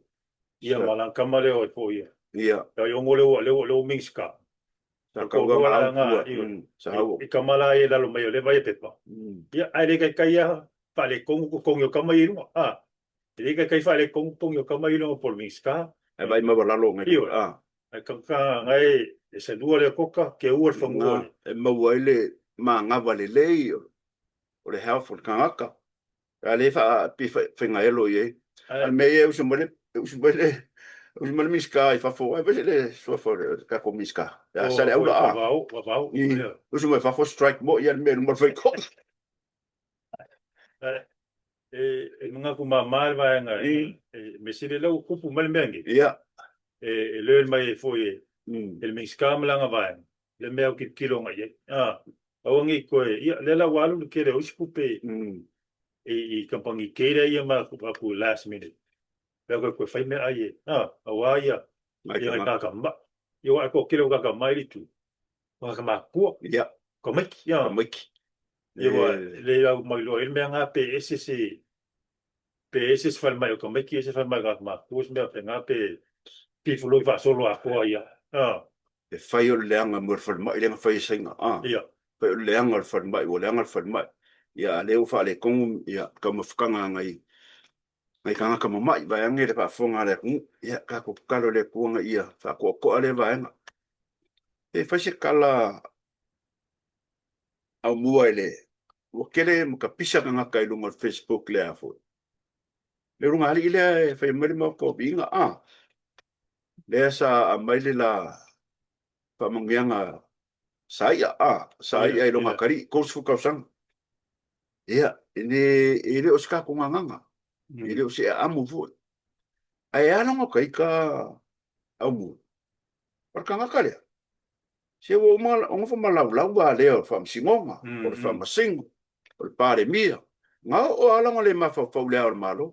ia malang kamale o po ia ya ngole le minska ka wa nga i kamala e la lo mai le vai pepa ya ai le kai ya pale kong yo kamai ru le kai fa le kong yo kamai ru por minska e vai ma wala lo ngai ai ka ngai se dua le koka ke ur fongo e ma wale ma nga vale le o le helpful kanga ale fa pi fenga elo ye al me eu se miska fa fo e le so fo ka ko miska ya sale au va usu me fa fo strike mo ya me mo foi ko nga ku mal va nga me sile lo ku pu mal mengi ya le mai foi ele me skam langa vai le mea ki kilo ngai awangi ko ia le la walu le kere uspupe i kampangi kere ia ma ku last minute le ko fai me ai awaia ia ka ka ma ia ko kilo ka mai tu wa ka ma ku ia ko mai ia maiki ia le la mai lo ele me nga PSS fal mai ko mai ki se fal mai ka ma ku me nga pi fulo va solo a ko ia e fai o leanga mo fal mai le fai singa ia fai o leanga fal mai o leanga fal mai ia le o fa le kong ia ka mo fkanga ngai kanga ka mai vai ange le pa fonga le ia ka ko kalo le kuanga ia fa ko ale vai e fai se kala au mua ele o kele mo ka pisa kanga kai lunga Facebook le afo le runga ali le fai mari mo ko binga le sa mai le la pa mangianga saya saya i longa kari ko su ka sang ia ele oska ko nganga ele o se amu fu ai ana mo kai ka amu par kanga kale se o mal on fa mal la wa le o fam singonga o fam sing o pare mia nga o ala le ma fa le o malo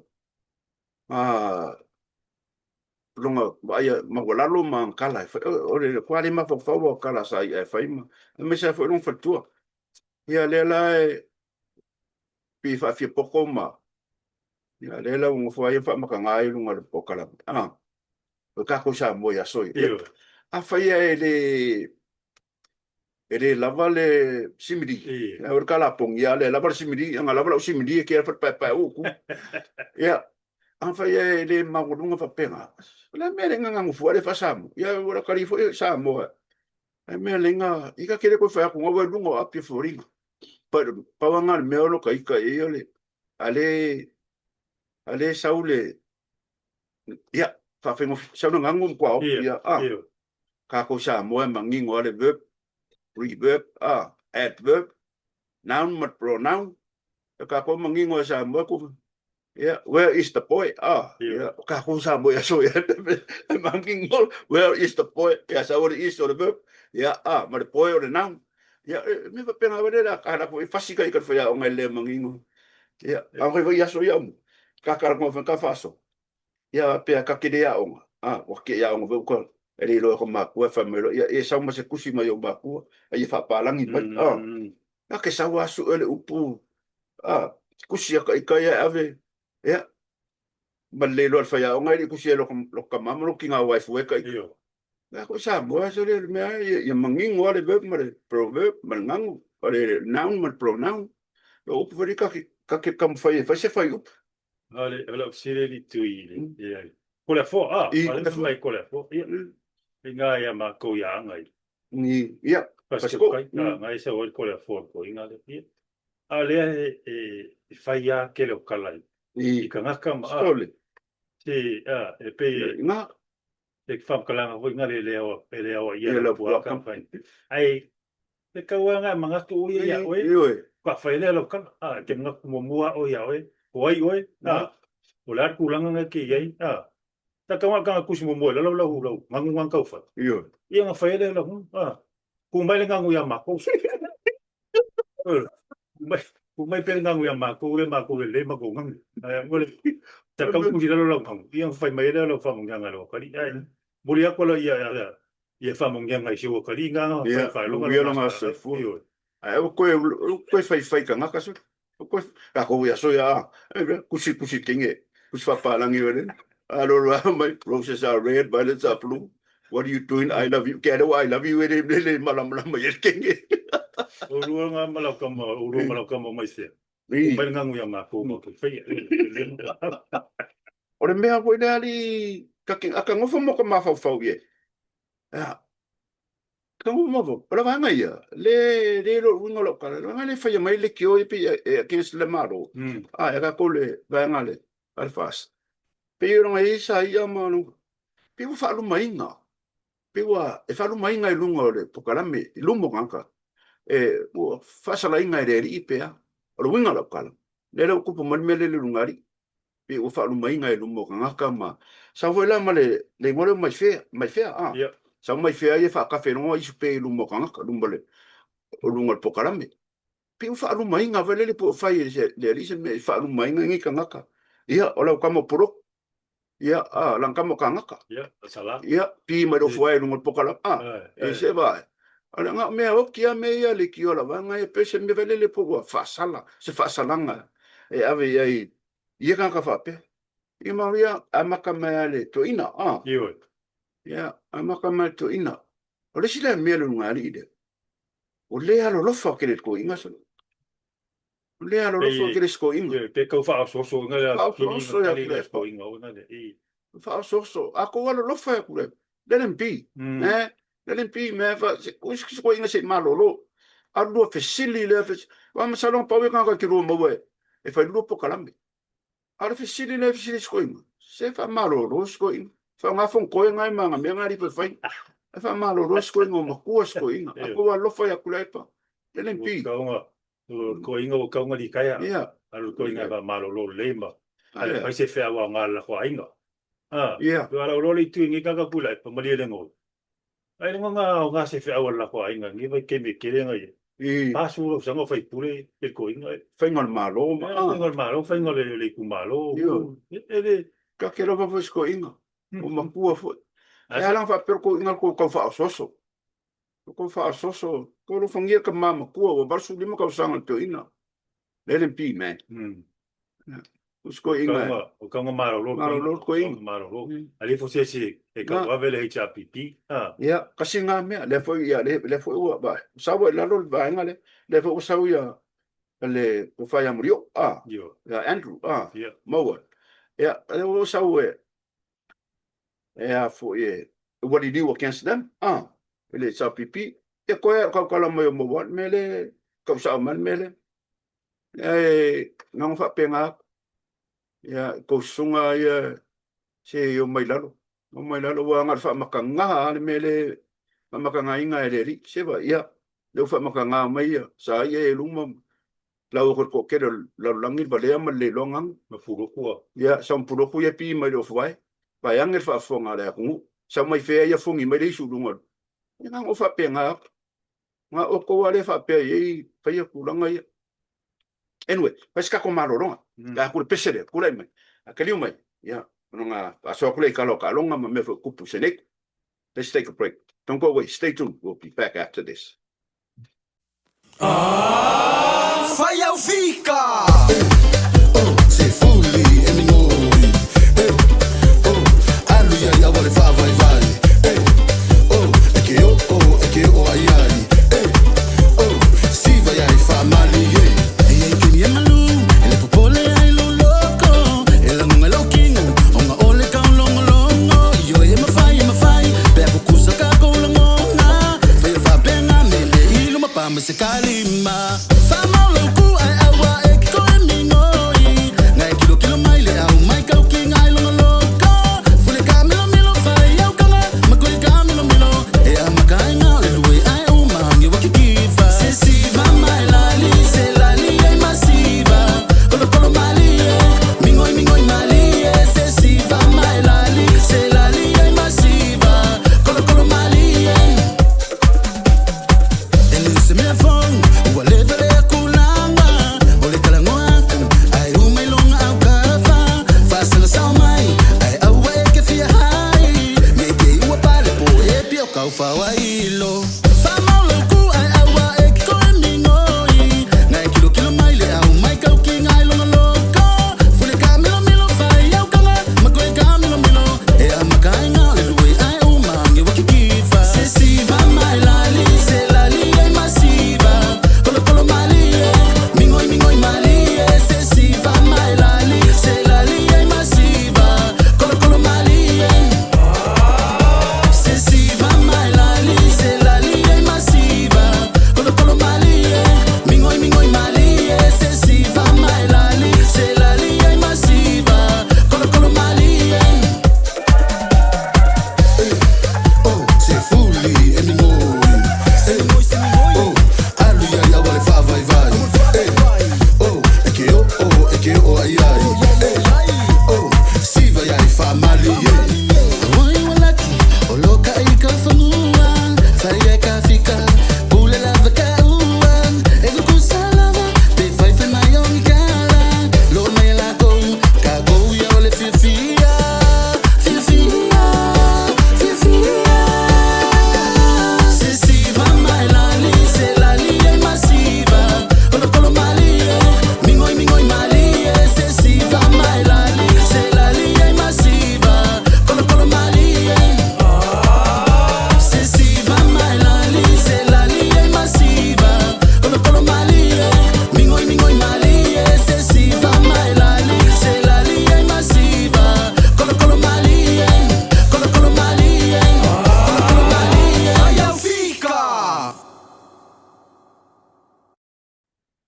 longa ai ma wala lo ma kala o le kwali ma fa o kala sai e fa ma me sa fo non fa tua ia le la pi fa fi poco ma ia le la un fo ai fa ma ka ngai lunga le pokala o ka ko sa mo ya soi a fa ia ele lava le simiri o kala pong ia le lava simiri nga lava simiri ke fa pa o ku ia an fa ia ele ma lunga fa penga la me nga nga fu ale fa sam ia ora kali fo sa mo e me lenga ika kere ko fa ko ngo lunga api foringa pa wanga me lo ka ika e ole ale saule ia fa fengo sa no ngangum kwa ia ka ko sa mo mangingo ale verb reverb adverb noun mat pronoun ka ko mangingo sa mo ko yeah, where is the boy? Yeah, ka ko sa mo ya so ya mangingo where is the boy? Ya sa what is or the verb? Yeah, ma the boy or the noun. Ya me va pena ver la cara ko fasika i ka fa ya o ngale mangingo. Ya, a ko ya so ya mo. Ka mo fa ka faso. Ya pe ka ke dia o. O ke ya o ko ele lo ko ma ko fa me lo ya e sa mo se kusi ma yo ba ko ai fa pa langi pa. Ka sa wa su ele upu. Kusi ka ya ave. Ya. Balelo al fa ya o ngai kusi lo ka mama lo kinga wa fu ka. Ya ko sa mo so le me ya mangingo le verb ma proverb mangango le noun ma pronoun. Lo upu ka kam fa se fa up. Ale sire li tui ia ko la fo ale mai ko la fo ia inga ia ma ko ia ngai ni ia pasko ngai se o ko la fo ko inga le ia ale fai ia ke lo kalai i kanga kam si e pe nga e fam kala ho inga le o ia le po kam fai ai te ka nga manga tu ia oi pa fai le lo kan ke nga mo mua o ia oi oi o lar kulanga nga ki ai ta ka kusi mo mo la ngangu ngang kau fa ia nga fa ele la ku mai le ngangu ya ma ko ku mai pe ngangu ya ma ko le ma ko ngang mo le ta ka kusi la pang ia fa mai le fa mo nga lo ka ri ai mo le ko la ia fa mo nga si o ka ri nga fa lo nga se fu ai ko fai ka nga ka so ko ko ya so ya kusi tinge kus fa pa lang yun alo mai roses are red violets are blue what are you doing I love you kaya I love you ele malam mai kenge uru nga malakam mo mai se mai nga nguya ma ko ko fai ore mea ko ali ka ngofo mo ka ma fa ye ka mo ora va nga ia le lo wingo lo ka le fa mai le kio pe ke le maro ka ko le va nga le al fast pero nga isa ia manu pero fa lu mainga pero fa lu mainga i lungo le pokalame i lumbo ngaka o fa sala inga re ri pe o winga lo kala le ku po man mele le lungari pero fa lu mainga i lumbo ngaka ma sa foi la male le mo mai fe sa mai fea ia fa ka fe no i supe lu mo kanga lu mole o lu ngol pokalame pe fa lu mai nga vele po fa le lise me fa lu mai nga ngi kanga ka ia ola ka mo pro ia lang ka mo kanga ka Ya, salah. ia pi ma do foi lu ngol pokala e se va ala nga me o kia me ia le ki ola va nga e pese me vele le po fa sala se fa salanga e ave ai ia ka fa pe i maria amaka male to ina Iyo. ya amaka male to ina o le sila me lu ngali ide o le alo lo fa ke le ko inga so o le alo lo fa ke le ko inga Iyo, pe kau fa so nga Fa so ya kali kule. ko inga ona de. fa so ako alo lo fa ku le le pi le pi me fa o si ko inga se malo lo a lu fe sili le fe wa ma salon pa we ka ki ro mo we e fa lu po kalambe a fe sili le fe sili ko inga se fa malo lo ko inga fa nga fon ko inga ma me nga ri fe fa e fa malo lo ko inga mo ko inga ako lo fa ya ku le pa le pi Ko inga o kaunga di kaya. ya Alu ko inga ba malo lo lema. Ale ya pai se fea wa ngala ko inga. ya Yo ala lo le tu ngi ka pula pa mali le ngo. Ai nga se fea wa la ko inga ngi ba ke me kere ngai. i Pasu lo sango fai pule e ko inga. fa ngol malo ma Ngol malo fai ngol le ku malo. Yo. Ele ka ke lo fa ko inga o ma ku fo e ala fa per ko inga ko fa soso ko fa soso ko lo fangia ka mama ku o ba su lima ka sanga to ina le pi man usko inga o kaunga malo lo ko inga malo lo. Ali fo se e ka wa vele HPP. ya kasi nga me le fo ya le fo ba sa wa la lo ba nga le fo sa ya le ko fa ya murio Yo. ya Andrew Ya. mo ya le o sa we ya fo ye what did you do against them le sa pipi e ko ya ka la mo mo mele ka sa man mele nang fa penga ya ko sunga ya se yo mai lalo wa ngar fa makanga mele makanga inga le ri se ba ya le fa makanga mai ya sa ye luma la ko ke la langi ba le am le longang Ma puro ko. ya sa puro ku ya pi mai do fai ba yang fa fonga le ku sa mai fe ya fongi mai le su lunga nga o fa penga nga o ko wale fa pe ye fa ya ku langa ya anyway pas ka ko malo ronga ka ku pesere ku le mai akali mai ya nga aso ku le ka lo ka longa me fo ku pusenek. Let's take a break. Don't go away. Stay tuned. We'll be back after this. Fire fica! Sei fully e minori. Aluia ya vole fa vai vai. É que eu ai ai. Si vai ai fa mali. E que ni malu, ele popole ai lo loco. Ele não é louquinho, uma ole ka longo longo. Yo e ma fai, bebo kusa ka ko longo na. Vai fa pena mele, ilo ma pa me se kalima. Fa malo ku ai awa e ko e minoi. Ngai kilo maile au mai ka king ai longo loco. Fule ka milo fai au kala, ma ko ka milo. E a ma kai nga le lui ai o ma ngi wa ki kifa. Se si va mai lali, se lali ai masiva. Kolo mali e, mingoi mali e. Se si va mai lali, se lali ai masiva. Kolo mali e. And it's me phone, who I live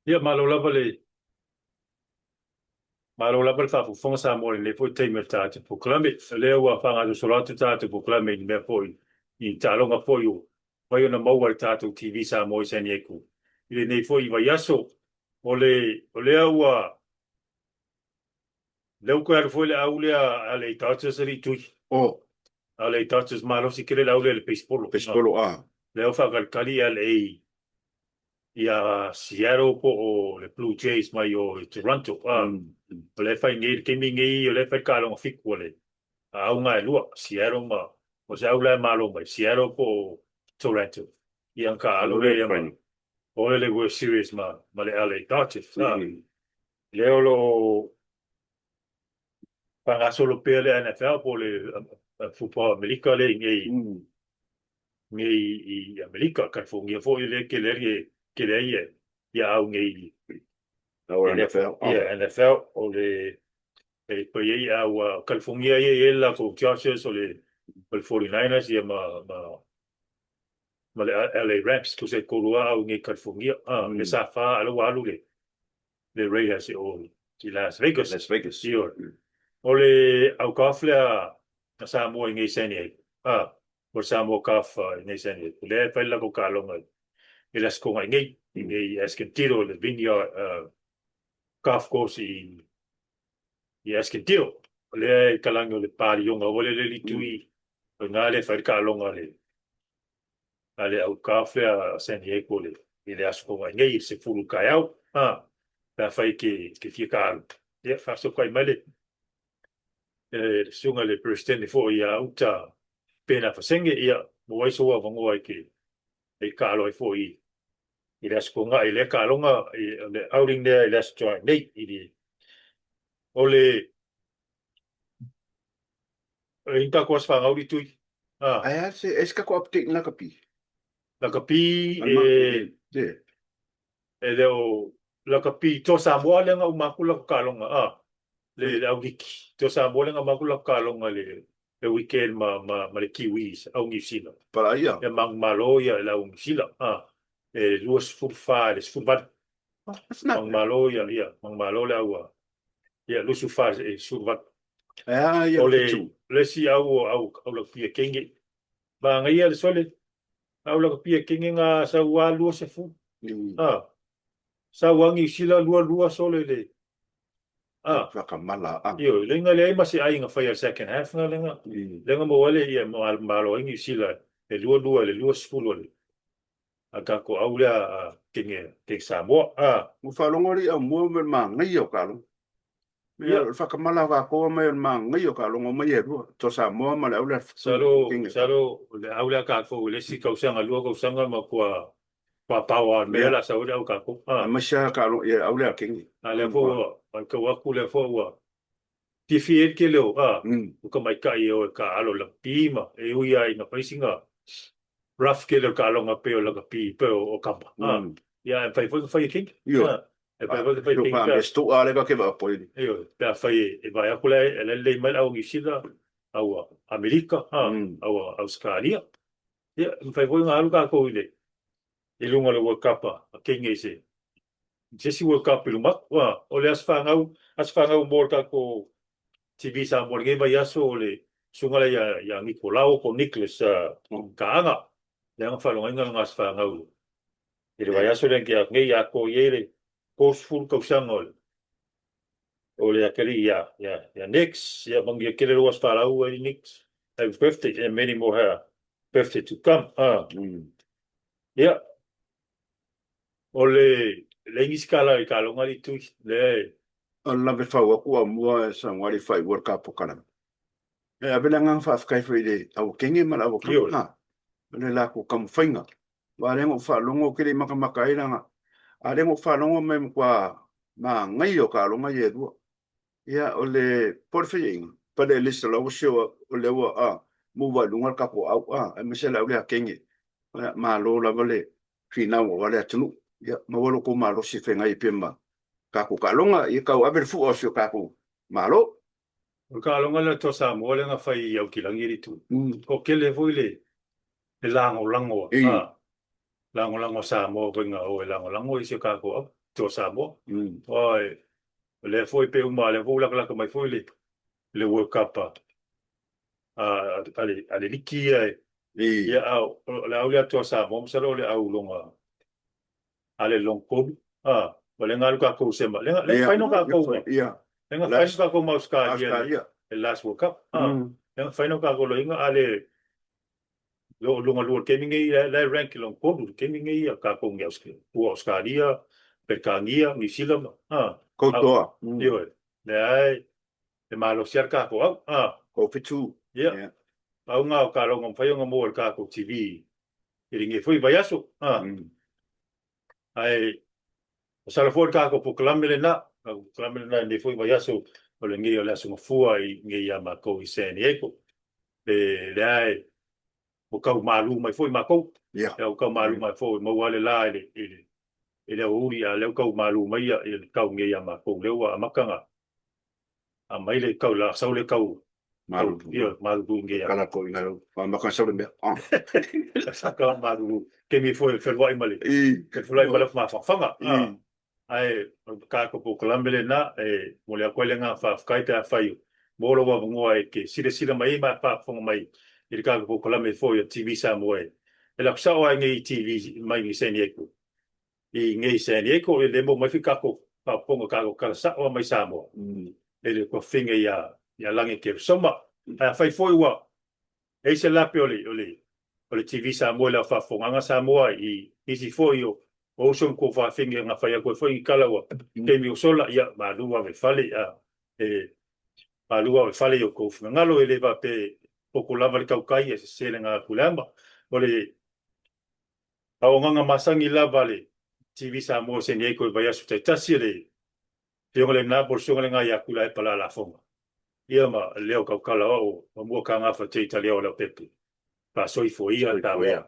Ia malo lava le whafufonga sa mo le foi teime tāte proklame. Le ua whanga do solatu tāte proklame ni mea foi. I tālonga foi o. Vai ona maua le tātou TV sa mo i sani eku. I nei foi vai aso. O le ua. Leu koe foi le au lea a le tātou sari tui. O, A le tātou malo si kere le au le beispolo. pespolo a. Le au whakalkali a le ia Seattle po o le Blue Jays mai o Toronto. O le fai ngei kimi ngei o le fai kalonga fiku le. Au ngai lua, Seattle ma. O se au le malo mai, Seattle po o Toronto. Ia ka alo le ia ma. O le World Series ma le LA Dodgers. Le olo pangasolo pe le NFL po le football Amerika le ngei i Amerika. California fo le ke le ia au ngei. NFL o le poi au California la ko Chargers o le 49ers ia ma le LA Rams ko se kolua au ngi California le safa alu le Raiders o ti Las Vegas o le au kafla sa mo ngi seni o sa mo kaf ngi seni le fa la ko kalonga ele sko ngi Escondido le vineyard golf course i Escondido. Le kalango le pari yonga wale le litui. Nga le whae kalonga le. Ale au kafe a San Diego le. I le asko ngai ngai se furu kai au. La whae ke fia karu. Ia whaso kai male. Sunga le presidente fo ia uta pena whasenge ia. Mwaiso wa vangoa ke. E kalo e fo i. I le asko ngai le kalonga. Le outing there i le asko ngai. O le inta ko asfa ngau tui. Ai se eska ko update na kapi. La kapi leo la kapi to Samoa le ngau makula kalonga le au giki to Samoa le ngau makula kalonga le weekend ma le Kiwis au New Zealand. Para ia. E mang malo ia la New Zealand. E luas furfa le furbat. Mang malo ia mang malo le au. Ia luas furfa e furbat. Ia le si au la pia kenge. Ba ngai le sole. Au la pia kenge nga sa wa luas se fu. Sa wangi sila lua sole le. Whakamala. Yo, lenga le ma se ai nga fai second half nga lenga. Lenga mo wale ia malo ingi sila le lua le sfulo le. Aka ko au la kenge ke Samoa. Mo whalongori au mua me ma ngai o kalong. Ia whakamala wa koa mai ma ngai o kalong o mai e rua. To Samoa ma le au le Salo le au la ka ko le si kausanga lua kausanga ma kua pawa mela sa ora au ka ko. Masha kalong ia au le kingi. Ale fo ka wa ku le fo wa. Ti fi ke leo ko mai ka o ka alo la pima e uia ina paisinga. Rough ke le ka longa pe o la pi pe o kapa. Ya fai king. E pa fai king. Pa sto ale ka ke va poi. Yo, pa fai e vai akula le mai au ngisida au Amerika au Australia. Ya, fai foi nga alu ka ko ile. E lunga le World Cup king ese. Jesi World Cup lumak o le asfangau mor ka ko TV sa mor ngai vai aso le sunga ya Nicolau ko Nicholas kaanga. Yang falonga nga asfangau. Ele vai aso le ke ngai ya ko yele postful ko sangol. O le akeli ya next ya bangi kele was falau e next. Happy birthday and many more birthday to come. Ya. O le ingis kala I kalonga li tu le La ve fa wa ku mua sa ngari fai World Cup kana. E avela ngang fa kai fai de au kingi ma au ka. Le la ku kam fainga. Wa le ngo fa longo kele maka ira nga. A le ngo fa longo me kwa ma ngai o kalonga ye du. Ya o le porfing pa le lista lo show o le wa mu wa lunga ka ko au e me se la le kingi. Ma lo la vale fina wa le tunu. Ya ma wo ko ma lo si fenga I pemba. Ka ku kalonga I ka wa fu o sio ka ku malo. o kalonga le to Samoa le nga fai au kilangi ri tu. Ko kele foi le lango Samoa ko nga o lango I se ka ko to Samoa. Mm. Oi, le foi pe uma le vola la mai foi le World Cup ale likia I. ia au le au le to Samoa sa le au longa ale long ko le ngal ka ko sema le fai no ka ko Ia. le ngal fai no ka ko Australia Australia. le last World Cup Mm. le ngal fai no ka ko lo inga ale lo lo ke mingi le rank long ko ke mingi ka ko ngi Australia Perkangia New Zealand Koutoa. Io, le ai, le malo cerca ko Ko fitu. ia, au nga ka lo ngam fai ngam ka ko TV. Iringe foi vai aso, Mm. ai, sala foi ka ko proclamele na, proclamele na ne foi vai aso, o le ngi o le aso fua I ngi ya ma ko I seni eko. Le ai, o ka malu mai foi ma ko. Ia. O ka malu mai foi mo wale la ele uri a le ka malu mai ya ka ngi ya ma ko le wa makanga. A mai le ka la sa le ka Malu. Ia, malu ngi ya. Kala ko inga. Ma makan sa le. Saka maru ke mi foi felwa imale I. ke felwa imale fa fanga I. ai ka ko po kolambele na mo le ko le nga fa kaita fa yu mo lo wa ngo ai ke sile mai ma fa fonga mai I ka ko kolambele foi TV sa mo e la sa o ngi TV mai ni sen yeko I ngi sen yeko le mo mai fika ko pa ponga ka ko ka sa o mai sa mo le ko finga ya langi ke soma fa foi wa e se la pe o le TV Samoa la fa fonga Samoa I isi foi o so ko fa finga nga fa ya ko foi kala wa ke mi sola ya ma lua me fale ma lua me fale o ko nga lo ele va pe o ko lava le kaukai se le nga kulamba o le au nga masangi la vale TV Samoa se ni ko va ya su tasi le yo le na por so nga ya kula e pala la fonga ia ma leo kaukala o mo ka nga fa te italia o le pepe pa soi foi ia ta wa